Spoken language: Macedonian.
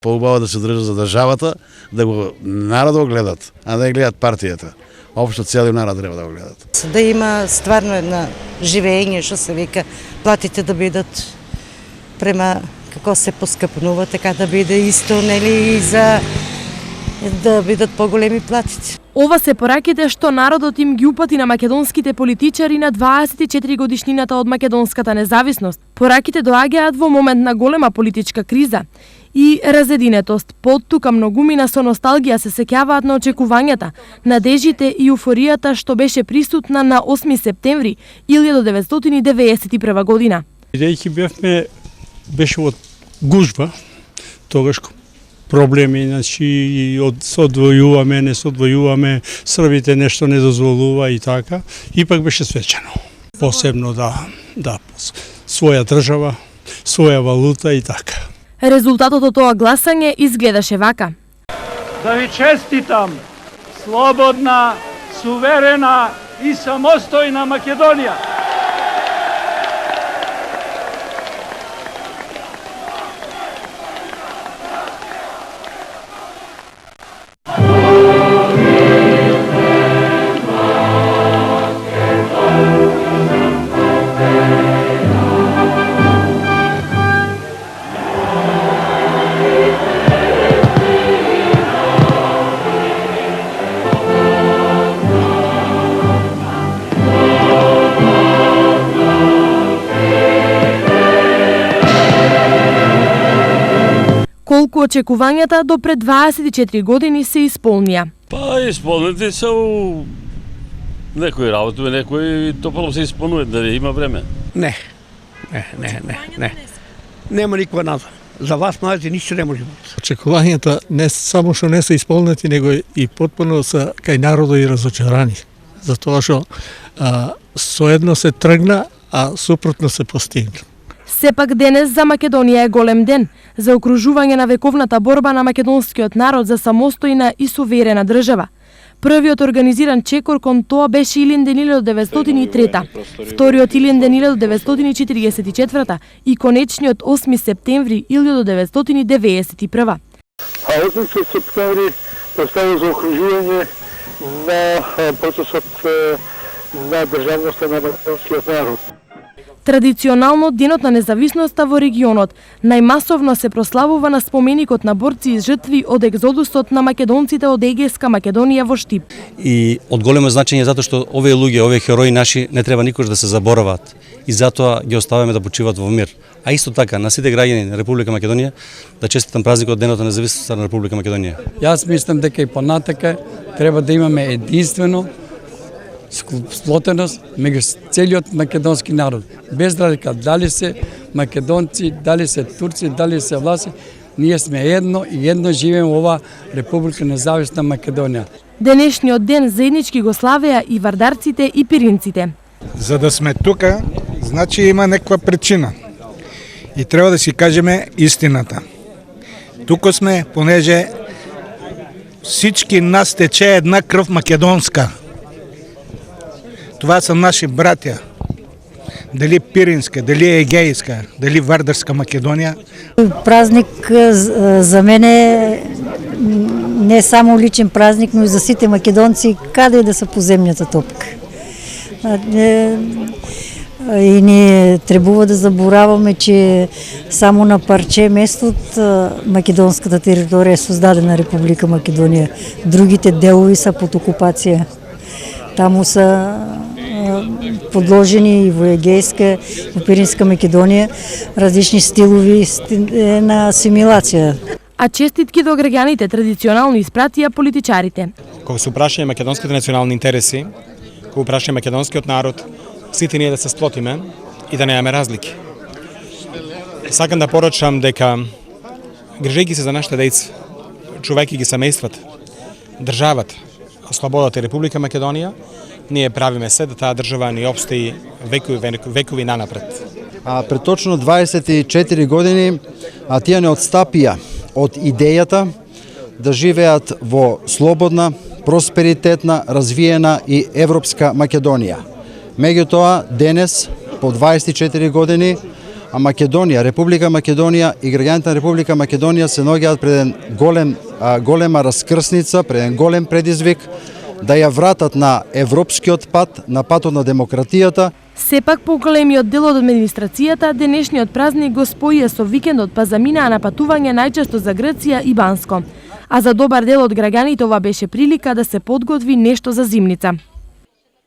По-убаво да се држат за државата, да го народот гледат, а да ја гледат партијата. Општо целиот народ треба да го гледат. Да има стварно една живење, што се вика, платите да бидат према како се поскапнува, така да биде исто, нели, и за да бидат поголеми платите. Ова се пораките што народот им ги упати на македонските политичари на 24 годишнината од македонската независност. Пораките доаѓаат во момент на голема политичка криза и разединетост. Поттука многумина со носталгија се сеќаваат на очекувањата, надежите и еуфоријата што беше присутна на 8 септември 1991 година. Бидејќи беше од гужва, тогаш проблеми, значи се одвојуваме, не се одвојуваме, србите нешто не дозволува и така, ипак беше свечено. Посебно да своја држава, своја валута и така. Резултатот од тоа гласање изгледаше вака. Да ви честитам слободна, суверена и самостојна Македонија. Колку очекувањата до пред 24 години се исполнија? Исполнети се у некои работи, некои топало се исполнуваат, дали има време? Не. Нема никога назад. За вас младите ништо не може. Очекувањата не само што не се исполнети, него и потpuno се кај народот и разочарани. Затоа што соедно се тргна, а супротно се постигна. Сепак денес за Македонија е голем ден, за окружување на вековната борба на македонскиот народ за самостојна и суверена држава. Првиот организиран чекор кон тоа беше Илинден 1903, вториот Илинден 1944 и конечниот 8 септември 1991. А 8 септември представува за окружување на процесот на државноста на македонскиот народ. Традиционално денот на независноста во регионот најмасовно се прославува на споменикот на борци и жртви од екзодусот на македонците од Егејска Македонија во Штип. И од големо значење затоа што овие луѓе, овие херои наши не треба никош да се забораваат и затоа ги оставаме да почиват во мир. А исто така на сите граѓани на Република Македонија да честитам празникот денот на независноста на Република Македонија. Јас мислам дека и понатака треба да имаме единствено сплотеност меѓу целиот македонски народ. Без разлика дали се македонци, дали се турци, дали се власи, ние сме едно и едно живееме во ова Република независна Македонија. Денешниот ден заеднички го славеа и вардарците и пиринците. За да сме тука, значи има некаква причина. И треба да си кажеме истината. Тука сме, понеже всички нас тече една крв македонска. Това са наши братя. Дали Пиринска, дали Егејска, дали Вардарска Македонија. Празник за мене не само личен празник, но и за сите македонци, каде да са по земјата топка. И не требува да забораваме, че само на парче место од македонската територија е создадена Република Македонија. Другите делови са под окупација. Таму са подложени и во Егејска, во Пиринска Македонија различни стилови на асимилација. А честитки до граѓаните традиционално испратија политичарите. Кога се упрашаја македонските национални интереси, кога упрашаја македонскиот народ, сите ние да се сплотиме и да немаме разлики. Сакам да порачам дека грижејќи се за нашите деца, чувајќи ги семејствата, државата, слободата и Република Македонија, ние правиме се да таа држава ни опстои векови нанапред. Пред точно 24 години тие не отстапија од идејата да живеат во слободна, просперитетна, развиена и европска Македонија. Меѓутоа, денес, по 24 години а Македонија, Република Македонија и граѓаните на Република Македонија се наоѓаат пред еден голема раскрсница, пред еден голем предизвик да ја вратат на европскиот пат, на патот на демократијата. Сепак по големиот дел од администрацијата, денешниот празник го споија со викендот, па заминаа на патување најчесто за Грција и Банско. А за добар дел од граѓаните ова беше прилика да се подготви нешто за зимница.